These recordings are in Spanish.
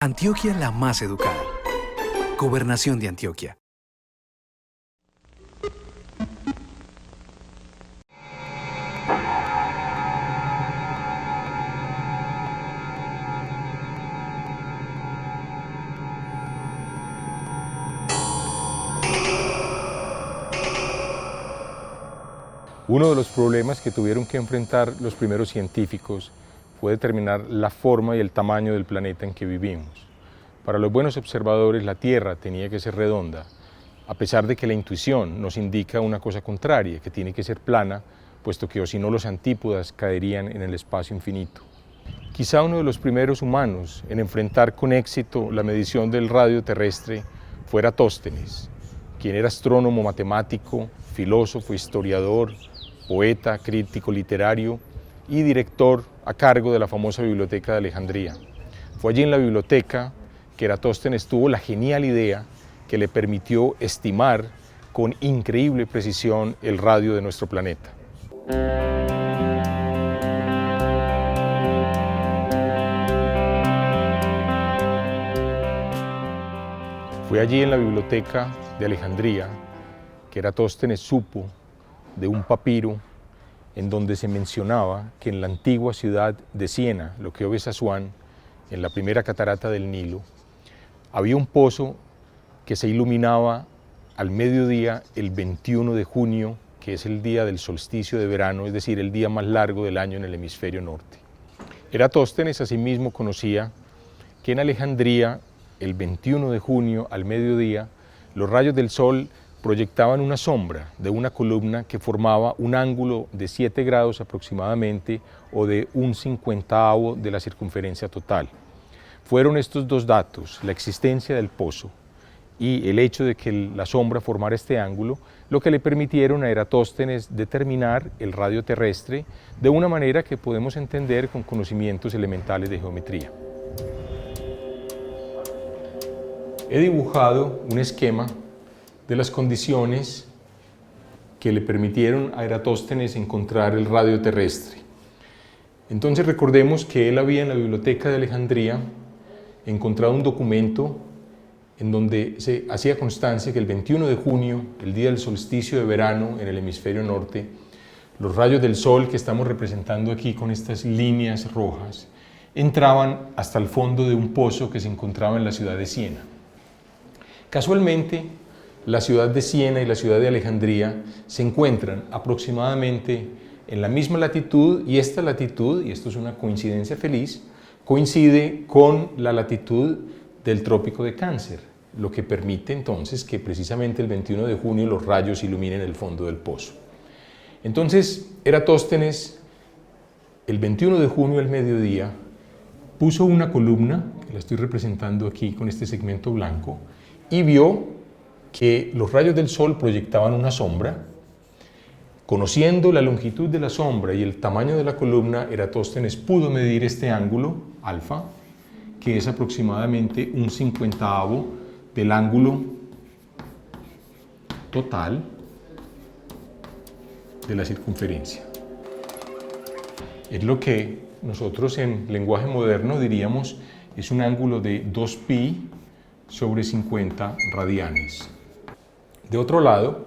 Antioquia la más educada. Gobernación de Antioquia. Uno de los problemas que tuvieron que enfrentar los primeros científicos fue determinar la forma y el tamaño del planeta en que vivimos. Para los buenos observadores, la Tierra tenía que ser redonda, a pesar de que la intuición nos indica una cosa contraria, que tiene que ser plana, puesto que o si no los antípodas caerían en el espacio infinito. Quizá uno de los primeros humanos en enfrentar con éxito la medición del radio terrestre fuera Eratosthenes, quien era astrónomo, matemático, filósofo, historiador, poeta, crítico literario y director a cargo de la famosa Biblioteca de Alejandría. Fue allí en la biblioteca que Eratosthenes tuvo la genial idea que le permitió estimar con increíble precisión el radio de nuestro planeta. Fue allí en la Biblioteca de Alejandría que Eratosthenes supo de un papiro en donde se mencionaba que en la antigua ciudad de Siena, lo que hoy es Asuán, en la primera catarata del Nilo, había un pozo que se iluminaba al mediodía el 21 de junio, que es el día del solsticio de verano, es decir, el día más largo del año en el hemisferio norte. Eratosthenes asimismo conocía que en Alejandría, el 21 de junio al mediodía, los rayos del sol proyectaban una sombra de una columna que formaba un ángulo de 7 grados aproximadamente o de 1/50 de la circunferencia total. Fueron estos dos datos, la existencia del pozo y el hecho de que la sombra formara este ángulo, lo que le permitieron a Eratosthenes determinar el radio terrestre de una manera que podemos entender con conocimientos elementales de geometría. He dibujado un esquema de las condiciones que le permitieron a Eratosthenes encontrar el radio terrestre. Entonces recordemos que él había en la Biblioteca de Alejandría encontrado un documento en donde se hacía constancia que el 21 de junio, el día del solsticio de verano en el hemisferio norte, los rayos del sol que estamos representando aquí con estas líneas rojas entraban hasta el fondo de un pozo que se encontraba en la ciudad de Siena. Casualmente, la ciudad de Siena y la ciudad de Alejandría se encuentran aproximadamente en la misma latitud y esta latitud, y esto es una coincidencia feliz, coincide con la latitud del trópico de Cáncer, lo que permite entonces que precisamente el 21 de junio los rayos iluminen el fondo del pozo. Entonces, Eratosthenes, el 21 de junio al mediodía, puso una columna, que la estoy representando aquí con este segmento blanco, y vio que los rayos del sol proyectaban una sombra. Conociendo la longitud de la sombra y el tamaño de la columna, Eratosthenes pudo medir este ángulo, alfa, que es aproximadamente 1/50 del ángulo total de la circunferencia. Es lo que nosotros en lenguaje moderno diríamos es un ángulo de 2pi sobre 50 radianes. De otro lado,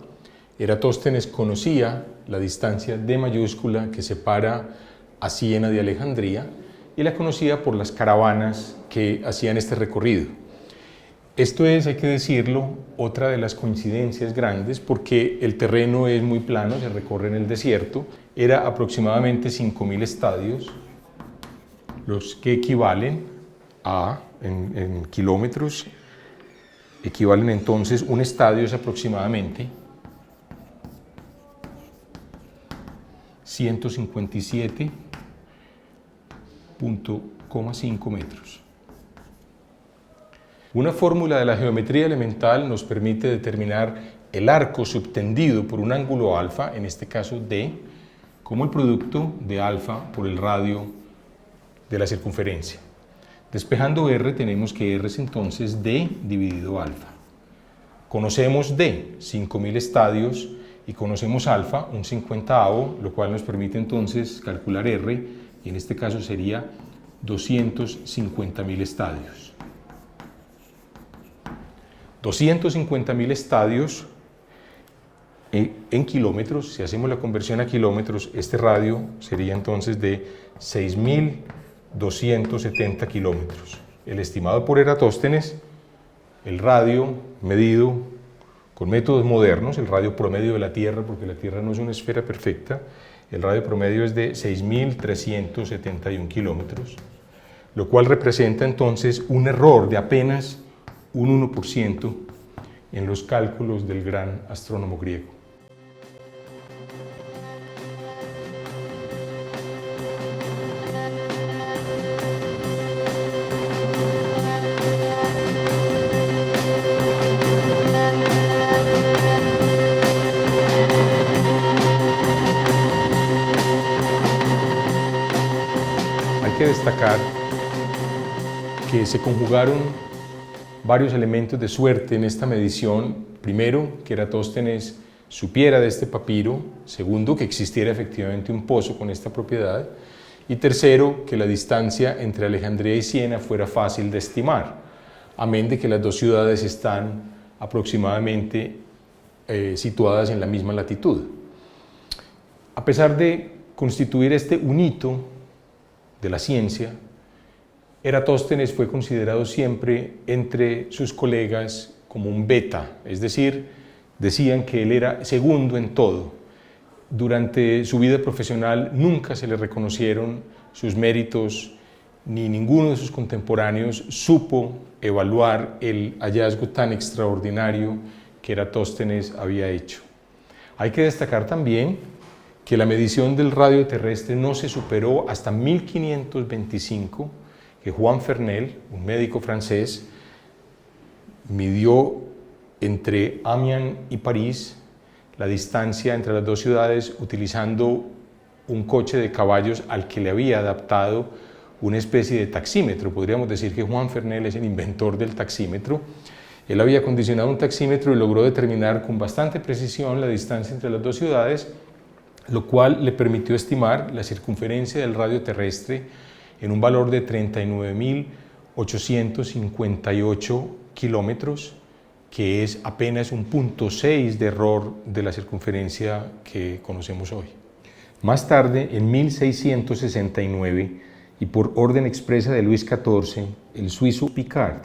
Eratosthenes conocía la distancia d mayúscula que separa a Siena de Alejandría y la conocía por las caravanas que hacían este recorrido. Esto es, hay que decirlo, otra de las coincidencias grandes porque el terreno es muy plano, se recorre en el desierto, era aproximadamente 5.000 estadios, los que equivalen a, en kilómetros, equivalen entonces, un estadio es aproximadamente 157,5 metros. Una fórmula de la geometría elemental nos permite determinar el arco subtendido por un ángulo alfa, en este caso d, como el producto de alfa por el radio de la circunferencia. Despejando r tenemos que r es entonces d dividido alfa. Conocemos d, 5.000 estadios, y conocemos alfa, 1/50, lo cual nos permite entonces calcular r, y en este caso sería 250.000 estadios. 250.000 estadios en kilómetros. Si hacemos la conversión a kilómetros, este radio sería entonces de 6.270 kilómetros. El estimado por Eratóstenes, el radio medido con métodos modernos, el radio promedio de la Tierra, porque la Tierra no es una esfera perfecta, el radio promedio es de 6.371 kilómetros, lo cual representa entonces un error de apenas un 1% en los cálculos del gran astrónomo griego. Hay que destacar que se conjugaron varios elementos de suerte en esta medición. Primero, que Eratóstenes supiera de este papiro. Segundo, que existiera efectivamente un pozo con esta propiedad. Y tercero, que la distancia entre Alejandría y Siena fuera fácil de estimar, amén de que las dos ciudades están aproximadamente situadas en la misma latitud. A pesar de constituir este un hito de la ciencia, Eratóstenes fue considerado siempre entre sus colegas como un beta, es decir, decían que él era segundo en todo. Durante su vida profesional nunca se le reconocieron sus méritos, ni ninguno de sus contemporáneos supo evaluar el hallazgo tan extraordinario que Eratóstenes había hecho. Hay que destacar también que la medición del radio terrestre no se superó hasta 1525, que Juan Fresnel, un médico francés, midió entre Amiens y París la distancia entre las dos ciudades utilizando un coche de caballos al que le había adaptado una especie de taxímetro. Podríamos decir que Juan Fresnel es el inventor del taxímetro. Él había acondicionado un taxímetro y logró determinar con bastante precisión la distancia entre las dos ciudades, lo cual le permitió estimar la circunferencia del radio terrestre en un valor de 39.858 kilómetros, que es apenas un 0.6 de error de la circunferencia que conocemos hoy. Más tarde, en 1669, y por orden expresa de Luis XIV, el suizo Picard,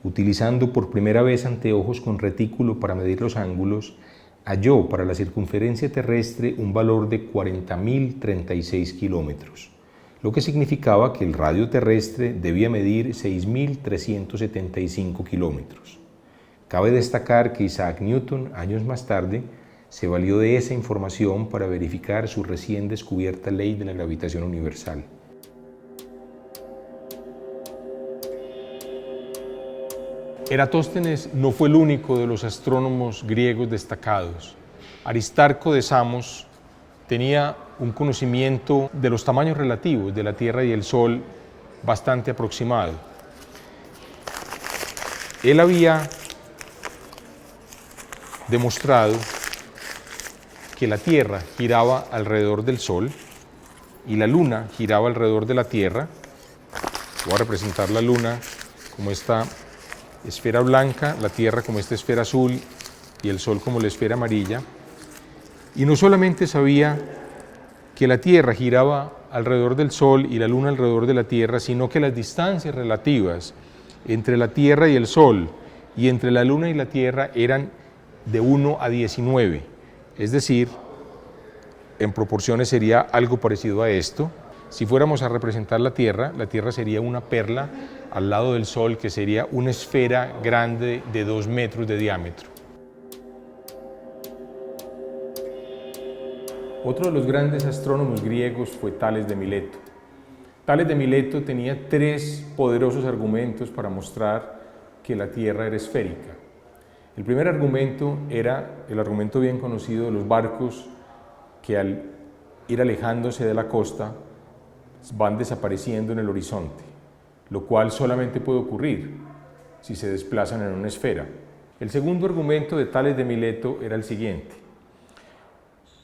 utilizando por primera vez anteojos con retículo para medir los ángulos, halló para la circunferencia terrestre un valor de 40.036 kilómetros, lo que significaba que el radio terrestre debía medir 6.375 kilómetros. Cabe destacar que Isaac Newton, años más tarde, se valió de esa información para verificar su recién descubierta ley de la gravitación universal. Eratóstenes no fue el único de los astrónomos griegos destacados. Aristarco de Samos tenía un conocimiento de los tamaños relativos de la Tierra y el Sol bastante aproximado. Él había demostrado que la Tierra giraba alrededor del Sol y la Luna giraba alrededor de la Tierra. Voy a representar la Luna como esta esfera blanca, la Tierra como esta esfera azul y el Sol como la esfera amarilla. Y no solamente sabía que la Tierra giraba alrededor del Sol y la Luna alrededor de la Tierra, sino que las distancias relativas entre la Tierra y el Sol y entre la Luna y la Tierra eran de 1 a 19, es decir, en proporciones sería algo parecido a esto. Si fuéramos a representar la Tierra sería una perla al lado del Sol, que sería una esfera grande de 2 metros de diámetro. Otro de los grandes astrónomos griegos fue Tales de Mileto. Tales de Mileto tenía 3 poderosos argumentos para mostrar que la Tierra era esférica. El primer argumento era el argumento bien conocido de los barcos que al ir alejándose de la costa van desapareciendo en el horizonte, lo cual solamente puede ocurrir si se desplazan en una esfera. El segundo argumento de Tales de Mileto era el siguiente: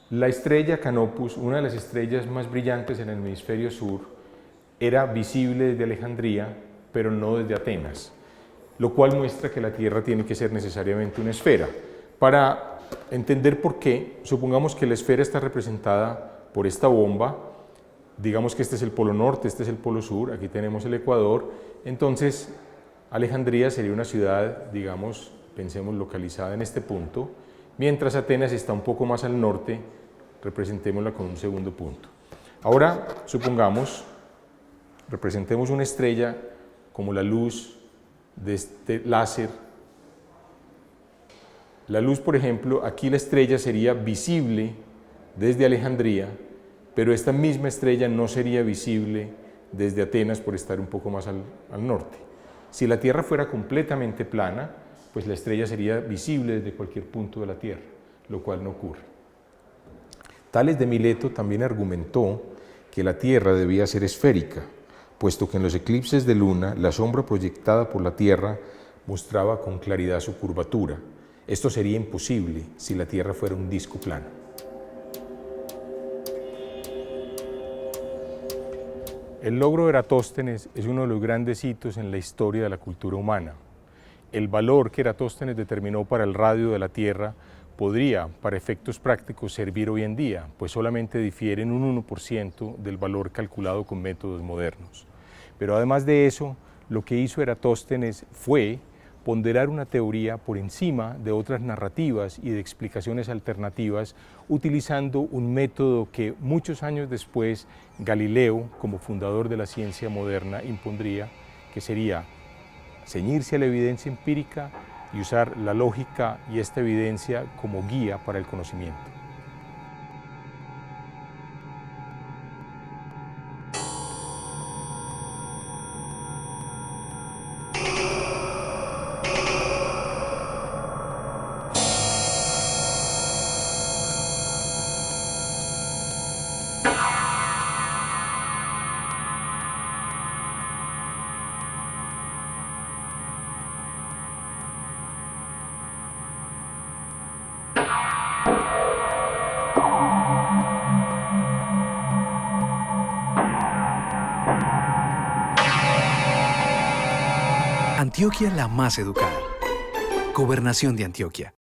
la estrella Canopus, una de las estrellas más brillantes en el hemisferio sur, era visible desde Alejandría, pero no desde Atenas. lo cual muestra que la Tierra tiene que ser necesariamente una esfera. Para entender por qué, supongamos que la esfera está representada por esta bomba, digamos que este es el polo norte, este es el polo sur, aquí tenemos el Ecuador, entonces Alejandría sería una ciudad, digamos, pensemos localizada en este punto, mientras Atenas está un poco más al norte, representémosla con un segundo punto. Ahora, supongamos, representemos una estrella como la luz de este láser. La luz, por ejemplo, aquí la estrella sería visible desde Alejandría, pero esta misma estrella no sería visible desde Atenas por estar un poco más al norte. Si la Tierra fuera completamente plana, pues la estrella sería visible desde cualquier punto de la Tierra, lo cual no ocurre. Tales de Mileto también argumentó que la Tierra debía ser esférica, puesto que en los eclipses de luna la sombra proyectada por la Tierra mostraba con claridad su curvatura. Esto sería imposible si la Tierra fuera un disco plano. El logro de Eratóstenes es uno de los grandes hitos en la historia de la cultura humana. El valor que Eratóstenes determinó para el radio de la Tierra podría, para efectos prácticos, servir hoy en día, pues solamente difiere en un 1% del valor calculado con métodos modernos. Pero además de eso, lo que hizo Eratóstenes fue ponderar una teoría por encima de otras narrativas y de explicaciones alternativas, utilizando un método que muchos años después Galileo, como fundador de la ciencia moderna, impondría, que sería ceñirse a la evidencia empírica y usar la lógica y esta evidencia como guía para el conocimiento. Antioquia la más educada. Gobernación de Antioquia.